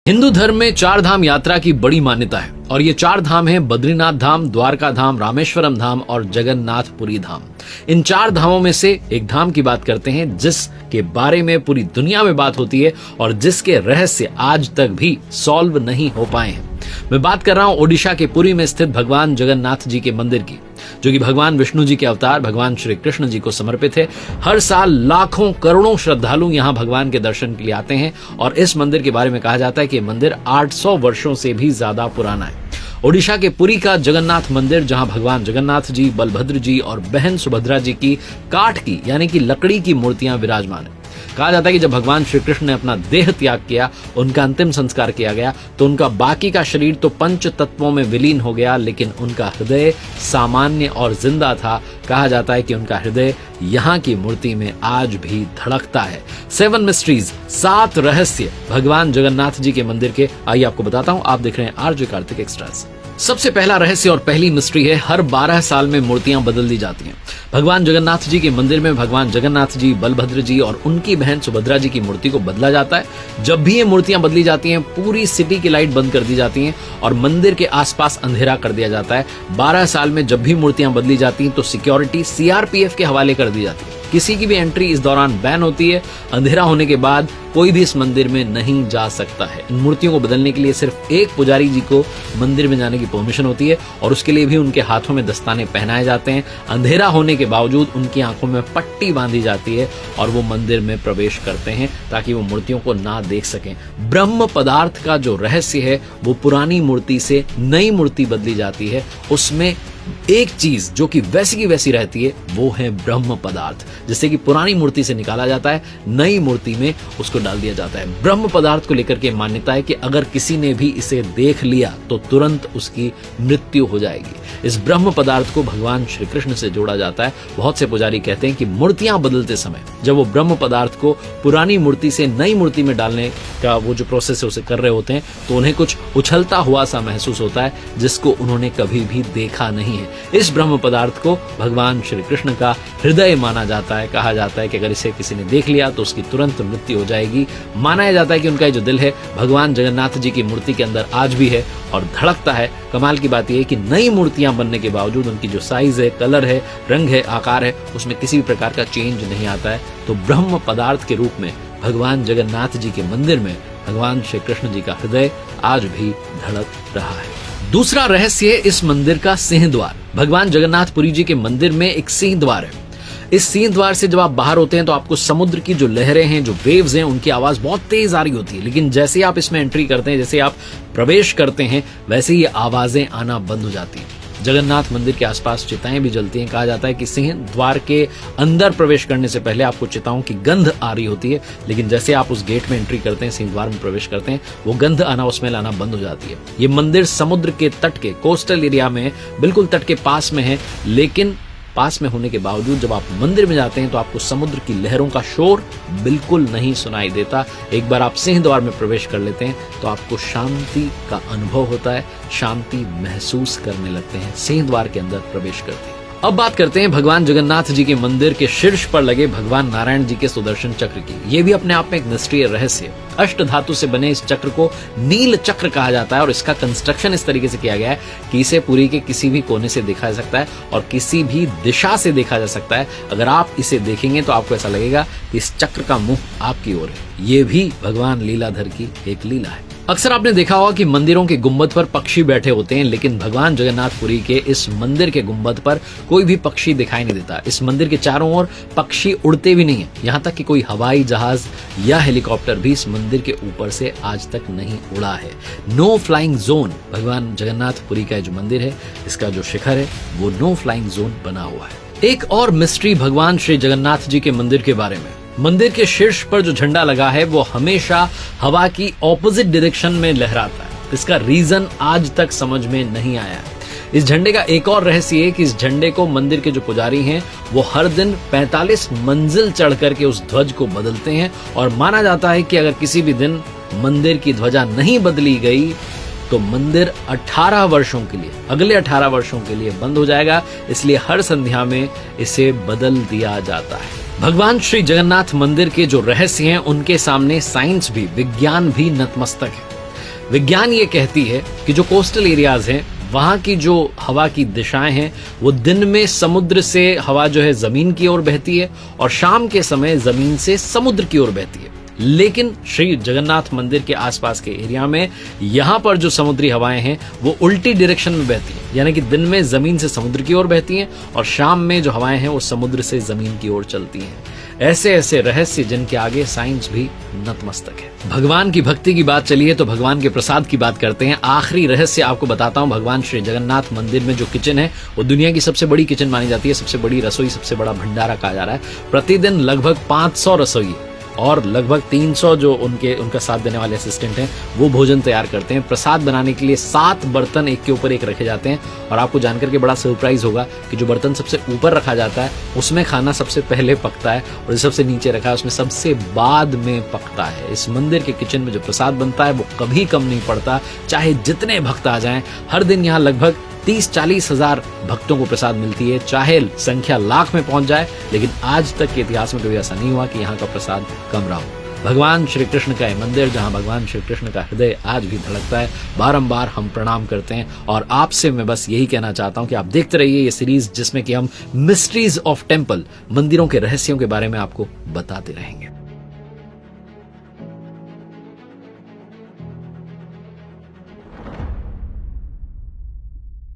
हिंदू धर्म में चार धाम यात्रा की बड़ी मान्यता है और ये चार धाम हैं बद्रीनाथ धाम, द्वारका धाम, रामेश्वरम धाम और जगन्नाथपुरी धाम। इन चार धामों में से एक धाम की बात करते हैं जिसके बारे में पूरी दुनिया में बात होती है और जिसके रहस्य आज तक भी सॉल्व नहीं हो पाए हैं। मैं बात कर रहा हूं ओडिशा के पुरी में स्थित भगवान जगन्नाथ जी के मंदिर की, जो कि भगवान विष्णु जी के अवतार भगवान श्री कृष्ण जी को समर्पित है। हर साल लाखों करोड़ों श्रद्धालु यहाँ भगवान के दर्शन के लिए आते हैं और इस मंदिर के बारे में कहा जाता है कि मंदिर 800 वर्षों से भी ज्यादा पुराना है। ओडिशा के पुरी का जगन्नाथ मंदिर, जहां भगवान जगन्नाथ जी, बलभद्र जी और बहन सुभद्रा जी की काठ की यानी कि लकड़ी की मूर्तियां विराजमान है। कहा जाता है कि जब भगवान श्री कृष्ण ने अपना देह त्याग किया, उनका अंतिम संस्कार किया गया, तो उनका बाकी का शरीर तो पंच तत्वों में विलीन हो गया, लेकिन उनका हृदय सामान्य और जिंदा था। कहा जाता है कि उनका हृदय यहाँ की मूर्ति में आज भी धड़कता है। 7 मिस्ट्रीज, 7 रहस्य भगवान जगन्नाथ जी के मंदिर के, आइए आपको बताता हूँ। आप देख रहे हैं आरजे कार्तिक एक्स्ट्रास। सबसे पहला रहस्य और पहली मिस्ट्री है, हर 12 साल में मूर्तियां बदल दी जाती हैं। भगवान जगन्नाथ जी के मंदिर में भगवान जगन्नाथ जी, बलभद्र जी और उनकी बहन सुभद्रा जी की मूर्ति को बदला जाता है। जब भी ये मूर्तियां बदली जाती हैं, पूरी सिटी की लाइट बंद कर दी जाती हैं और मंदिर के आसपास अंधेरा कर दिया जाता है। 12 साल में जब भी मूर्तियां बदली जाती हैं तो सिक्योरिटी सीआरपीएफ के हवाले कर दी जाती है। किसी की भी एंट्री इस दौरान बैन होती है। अंधेरा होने के बाद कोई भी इस मंदिर में नहीं जा सकता है। इन मूर्तियों को बदलने के लिए सिर्फ एक पुजारी जी को मंदिर में जाने की परमिशन होती है और उसके लिए भी उनके हाथों में दस्ताने पहनाए जाते हैं। अंधेरा होने के बावजूद उनकी आंखों में पट्टी बांधी जाती है और वो मंदिर में प्रवेश करते हैं ताकि वो मूर्तियों को ना देख सकें। ब्रह्म पदार्थ का जो रहस्य है, वो पुरानी मूर्ति से नई मूर्ति बदली जाती है। उसमें एक चीज जो कि वैसी की वैसी रहती है, वो है ब्रह्म पदार्थ, जिससे कि पुरानी मूर्ति से निकाला जाता है, नई मूर्ति में उसको डाल दिया जाता है। ब्रह्म पदार्थ को लेकर के मान्यता है कि अगर किसी ने भी इसे देख लिया तो तुरंत उसकी मृत्यु हो जाएगी। इस ब्रह्म पदार्थ को भगवान श्री कृष्ण से जोड़ा जाता है। बहुत से पुजारी कहते हैं कि मूर्तियां बदलते समय जब वो ब्रह्म पदार्थ को पुरानी मूर्ति से नई मूर्ति में डालने का वो जो प्रोसेस है उसे कर रहे होते हैं, तो उन्हें कुछ उछलता हुआ सा महसूस होता है, जिसको उन्होंने कभी भी देखा नहीं है। इस ब्रह्म पदार्थ को भगवान श्री कृष्ण का हृदय माना जाता है। कहा जाता है कि अगर इसे किसी ने देख लिया तो उसकी तुरंत मृत्यु हो जाएगी। माना जाता है कि उनका जो दिल है भगवान जगन्नाथ जी की मूर्ति के अंदर आज भी है और धड़कता है। कमाल की बात यह है कि नई मूर्तियां बनने के बावजूद उनकी जो साइज है, कलर है, रंग है, आकार है, उसमें किसी भी प्रकार का चेंज नहीं आता है। तो ब्रह्म पदार्थ के रूप में भगवान जगन्नाथ जी के मंदिर में भगवान श्री कृष्ण जी का हृदय आज भी धड़क रहा है। दूसरा रहस्य है इस मंदिर का सिंह द्वार। भगवान जगन्नाथपुरी जी के मंदिर में एक सिंह द्वार है। इस सिंह द्वार से जब आप बाहर होते हैं तो आपको समुद्र की जो लहरें हैं, जो वेव्स हैं, उनकी आवाज बहुत तेज आ रही होती है। लेकिन जैसे आप इसमें एंट्री करते हैं, जैसे आप प्रवेश करते हैं, वैसे ही आवाजें आना बंद हो जाती हैं। जगन्नाथ मंदिर के आसपास चिताएं भी जलती हैं। कहा जाता है कि सिंह द्वार के अंदर प्रवेश करने से पहले आपको चिताओं की गंध आ रही होती है, लेकिन जैसे आप उस गेट में एंट्री करते हैं, सिंह द्वार में प्रवेश करते हैं, वो गंध आना, वो स्मेल आना बंद हो जाती है। ये मंदिर समुद्र के तट के कोस्टल एरिया में, बिल्कुल तट के पास में है, लेकिन पास में होने के बावजूद जब आप मंदिर में जाते हैं तो आपको समुद्र की लहरों का शोर बिल्कुल नहीं सुनाई देता। एक बार आप सिंह द्वार में प्रवेश कर लेते हैं तो आपको शांति का अनुभव होता है, शांति महसूस करने लगते हैं सिंह द्वार के अंदर प्रवेश करते हैं। अब बात करते हैं भगवान जगन्नाथ जी के मंदिर के शीर्ष पर लगे भगवान नारायण जी के सुदर्शन चक्र की। ये भी अपने आप में एक मिस्ट्री रहस्य। अष्ट धातु से बने इस चक्र को नील चक्र कहा जाता है और इसका कंस्ट्रक्शन इस तरीके से किया गया है कि इसे पुरी के किसी भी कोने से देखा जा सकता है और किसी भी दिशा से देखा जा सकता है। अगर आप इसे देखेंगे तो आपको ऐसा लगेगा कि इस चक्र का मुंह आपकी ओर है। ये भी भगवान लीलाधर की एक लीला है। अक्सर आपने देखा होगा कि मंदिरों के गुंबद पर पक्षी बैठे होते हैं, लेकिन भगवान जगन्नाथपुरी के इस मंदिर के गुंबद पर कोई भी पक्षी दिखाई नहीं देता। इस मंदिर के चारों ओर पक्षी उड़ते भी नहीं है। यहाँ तक कि कोई हवाई जहाज या हेलीकॉप्टर भी इस मंदिर के ऊपर से आज तक नहीं उड़ा है। नो फ्लाइंग जोन भगवान जगन्नाथपुरी का जो मंदिर है, इसका जो शिखर है, वो नो फ्लाइंग जोन बना हुआ है। एक और मिस्ट्री भगवान श्री जगन्नाथ जी के मंदिर के बारे में। मंदिर के शीर्ष पर जो झंडा लगा है वो हमेशा हवा की ऑपोजिट डायरेक्शन में लहराता है। इसका रीजन आज तक समझ में नहीं आया है। इस झंडे का एक और रहस्य है कि इस झंडे को मंदिर के जो पुजारी हैं वो हर दिन 45 मंजिल चढ़ करके उस ध्वज को बदलते हैं और माना जाता है कि अगर किसी भी दिन मंदिर की ध्वजा नहीं बदली गई तो मंदिर 18 वर्षों के लिए, अगले 18 वर्षों के लिए बंद हो जाएगा। इसलिए हर संध्या में इसे बदल दिया जाता है। भगवान श्री जगन्नाथ मंदिर के जो रहस्य हैं उनके सामने साइंस भी, विज्ञान भी नतमस्तक है। विज्ञान ये कहती है कि जो कोस्टल एरियाज हैं वहां की जो हवा की दिशाएं हैं वो दिन में समुद्र से हवा जो है जमीन की ओर बहती है और शाम के समय जमीन से समुद्र की ओर बहती है। लेकिन श्री जगन्नाथ मंदिर के आसपास के एरिया में यहां पर जो समुद्री हवाएं हैं वो उल्टी डायरेक्शन में बहती हैं, यानी कि दिन में जमीन से समुद्र की ओर बहती हैं और शाम में जो हवाएं हैं वो समुद्र से जमीन की ओर चलती हैं। ऐसे ऐसे रहस्य जिनके आगे साइंस भी नतमस्तक है। भगवान की भक्ति की बात चली है तो भगवान के प्रसाद की बात करते हैं। आखिरी रहस्य आपको बताता हूं। भगवान श्री जगन्नाथ मंदिर में जो किचन है वो दुनिया की सबसे बड़ी किचन मानी जाती है, सबसे बड़ी रसोई, सबसे बड़ा भंडारा कहा जा रहा है। प्रतिदिन लगभग 500 रसोई और लगभग 300 जो उनका साथ देने वाले असिस्टेंट हैं वो भोजन तैयार करते हैं। प्रसाद बनाने के लिए 7 बर्तन एक के ऊपर एक रखे जाते हैं और आपको जानकर के बड़ा सरप्राइज होगा कि जो बर्तन सबसे ऊपर रखा जाता है उसमें खाना सबसे पहले पकता है और जो सबसे नीचे रखा है उसमें सबसे बाद में पकता है। इस मंदिर के किचन में जो प्रसाद बनता है वो कभी कम नहीं पड़ता, चाहे जितने भक्त आ जाएं। हर दिन यहाँ लगभग 30-40 हजार भक्तों को प्रसाद मिलती है, चाहे संख्या लाख में पहुंच जाए, लेकिन आज तक के इतिहास में कभी ऐसा नहीं हुआ कि यहाँ का प्रसाद कम रहा हो। भगवान श्री कृष्ण का यह मंदिर जहाँ भगवान श्री कृष्ण का हृदय आज भी धड़कता है, बारंबार हम प्रणाम करते हैं। और आपसे मैं बस यही कहना चाहता हूँ कि आप देखते रहिए ये सीरीज जिसमें कि हम मिस्ट्रीज ऑफ टेम्पल, मंदिरों के रहस्यों के बारे में आपको बताते रहेंगे।